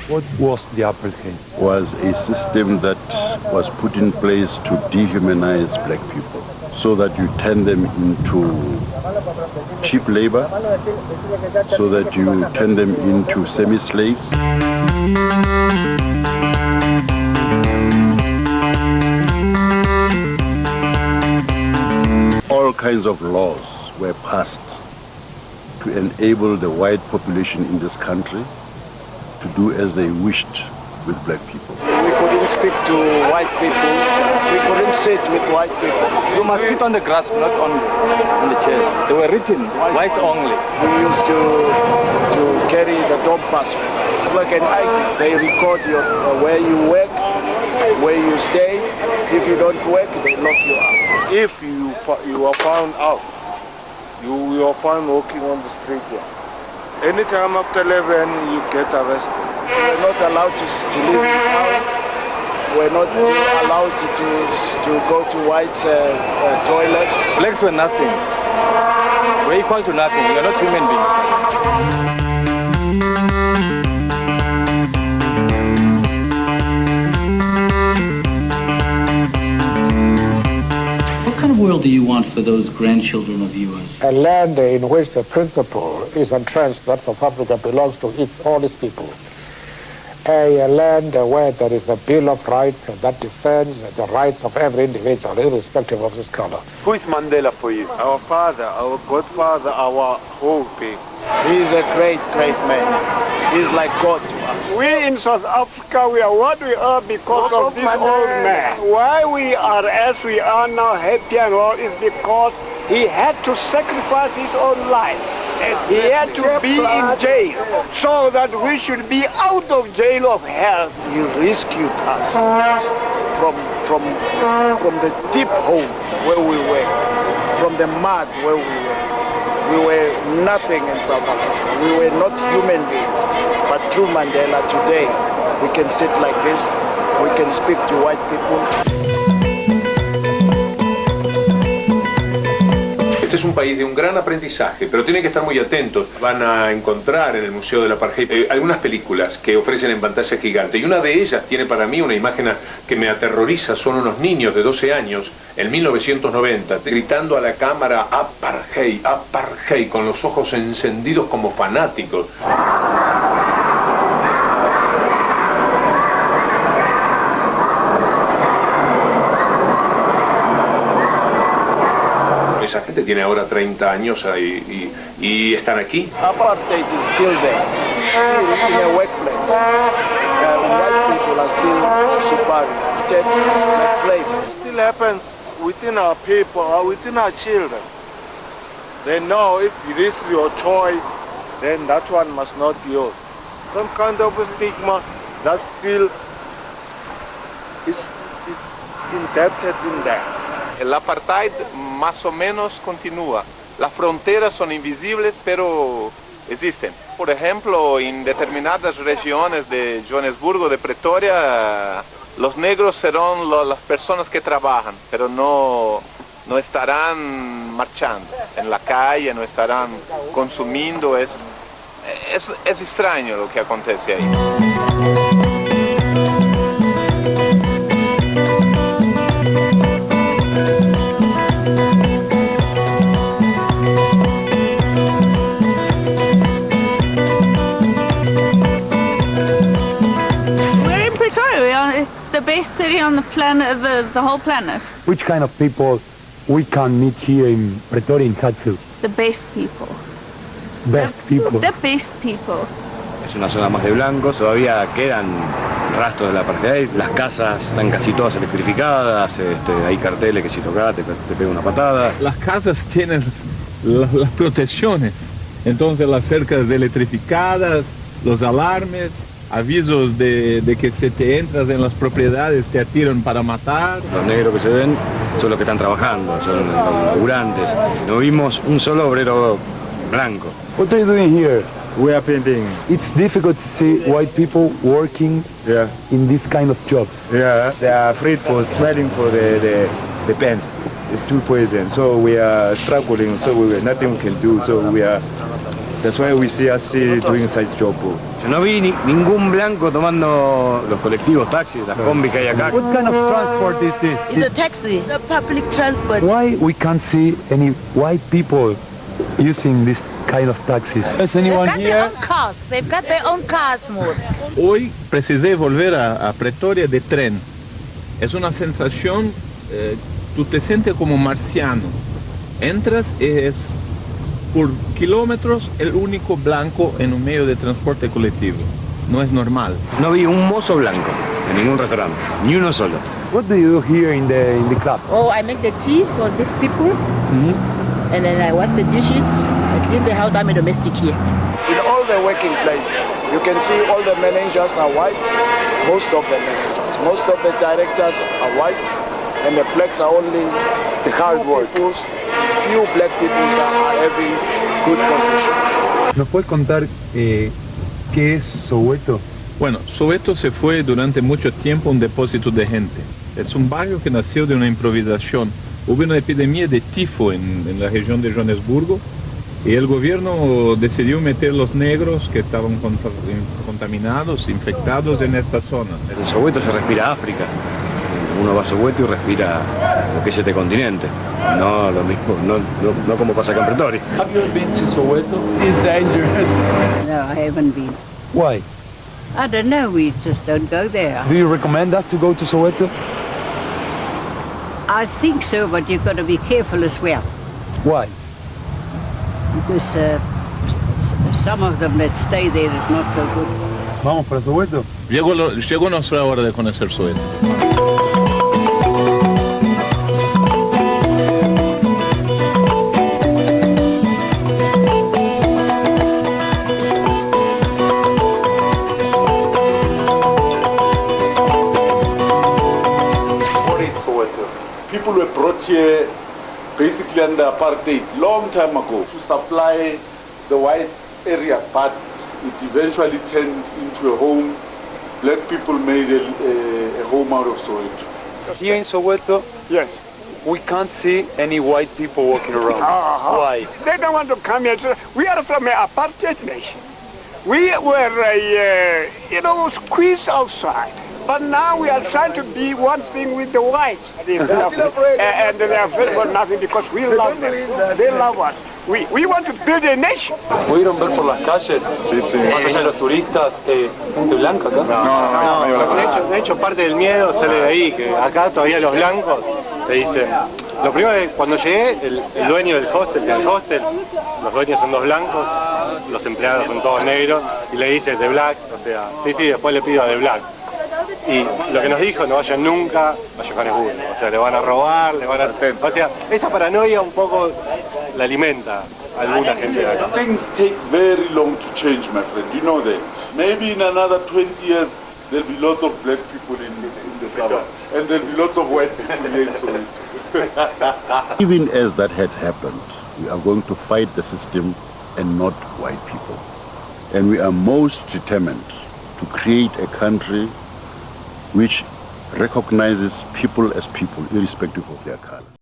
What was the Apartheid? Was a system that was put in place to dehumanize black people so that you turn them into cheap labor, so that you turn them into semi-slaves. All kinds of laws were passed to enable the white population in this country to do as they wished with black people. We couldn't speak to white people. We couldn't sit with white people. You must sit on the grass, not on the chair. They were written, white only. We used to carry the dog pass with us. It's like an ID. They record where you work, where you stay. If you don't work, they lock you up. If you are found out, you are found walking on the street. Anytime after 11, you get arrested. We're not allowed to live in town. We're not allowed to go to white toilets. Blacks were nothing. We're equal to nothing. We are not human beings. What kind of world do you want for those grandchildren of yours? A land in which the principle is entrenched that South Africa belongs to all its people. A land where there is a Bill of Rights that defends the rights of every individual, irrespective of his color. Who is Mandela for you? Our father, our godfather, our hope. He's a great, great man. He's like God to us. We in South Africa, we are what we are because of this old man. Why we are as we are now, happy and all, is because he had to sacrifice his own life. He had to be in jail so that we should be out of jail of hell. He rescued us from the deep hole where we were, from the mud where we were. We were nothing in South Africa. We were not human beings. But through Mandela today, we can sit like this. We can speak to white people. Este es un país de un gran aprendizaje, pero tienen que estar muy atentos. Van a encontrar en el Museo del Apartheid algunas películas que ofrecen en pantalla gigante, y una de ellas tiene para mí una imagen que me aterroriza. Son unos niños de 12 años, en 1990, gritando a la cámara Apartheid, Apartheid, con los ojos encendidos como fanáticos. Esa gente tiene ahora 30 años y están aquí. Apartheid is still there, still in a workplace. White people are still superior, treated like slaves. It still happens within our people or within our children. They know if this is your choice, then that one must not be yours. Some kind of a stigma that still is indebted in there. El apartheid más o menos continúa. Las fronteras son invisibles, pero existen. Por ejemplo, en determinadas regiones de Johannesburgo, de Pretoria, los negros serán las personas que trabajan, pero no estarán marchando en la calle, no estarán consumiendo. Es extraño lo que acontece ahí. The best city on the planet, the whole planet. Which kind of people we can meet here in Pretoria, in Hatfield? The best people. Best people. The best people. Es una zona más de blancos, todavía quedan rastros de la apartheid, las casas están casi todas electrificadas, hay carteles que si tocas te pega una patada. Las casas tienen las protecciones, entonces las cercas electrificadas, los alarmes, avisos de que si te entras en las propiedades te atiran para matar. Los negros que se ven son los que están trabajando, son los laburantes. No vimos un solo obrero blanco. What are you doing here? We are painting. It's difficult to see white people working in this kind of jobs. Yeah, they are afraid for smelling for the paint. It's too poison, so we are struggling, so nothing we can do, so we are. That's why we see us doing such job. No vi ningún blanco tomando los colectivos, taxis, las combis que hay acá. What kind of transport is this? It's a taxi, a public transport. Why we can't see any white people using this kind of taxis? Is anyone here? They've got their own cars, most. Hoy precisé volver a Pretoria de tren. Es una sensación, tú te sientes como marciano. Entras y es por kilómetros el único blanco en un medio de transporte colectivo. No es normal. No vi un mozo blanco en ningún restaurante, ni uno solo. What do you do here in the club? Oh, I make the tea for these people, and then I wash the dishes, I clean the house. I'm a domestic here. In all the working places, you can see all the managers are white, most of the managers. Most of the directors are white, and the blacks are only the hard workers. Few black people are having good positions. ¿Nos puedes contar qué es Soweto? Bueno, Soweto se fue durante mucho tiempo un depósito de gente. Es un barrio que nació de una improvisación. Hubo una epidemia de tifo en la región de Johannesburgo y el gobierno decidió meter los negros que estaban contaminados, infectados en esta zona. En Soweto se respira África. Uno va a Soweto y respira lo que es este continente. No lo mismo, no como pasa acá en Pretoria. Have you been to Soweto? It's dangerous. No, I haven't been. Why? I don't know, we just don't go there. Do you recommend us to go to Soweto? I think so, but you've got to be careful as well. Why? Because some of them that stay there is not so good. ¿Vamos para Soweto? Llegó nuestra hora de conocer Soweto. People were brought here basically under apartheid long time ago to supply the white area, but it eventually turned into a home. Black people made a home out of Soweto. Here in Soweto, yes, we can't see any white people walking around. Why? They don't want to come here. We are from an apartheid nation. We were, squeezed outside. But now we are trying to be one thing with the whites. And they are afraid about nothing because we love them. They love us. We want to build a nation. ¿Pudieron ver por las calles, más allá de los turistas, gente blanca acá? No. De hecho, parte del miedo sale de ahí, que acá todavía los blancos te dicen... Lo primero es cuando llegué, el dueño del hostel, los dueños son dos blancos, los empleados son todos negros, y le dices de black, o sea, sí, después le pido de black. Y lo que nos dijo, no vayan nunca a Johannesburgo, o sea, le van a robar, o sea, esa paranoia un poco la alimenta a alguna gente de acá. Things take very long to change, my friend, you know that. Maybe in another 20 years, there'll be lots of black people in the suburb, and there'll be lots of white people here in Soweto. Even as that had happened, we are going to fight the system and not white people. And we are most determined to create a country which recognizes people as people, irrespective of their color.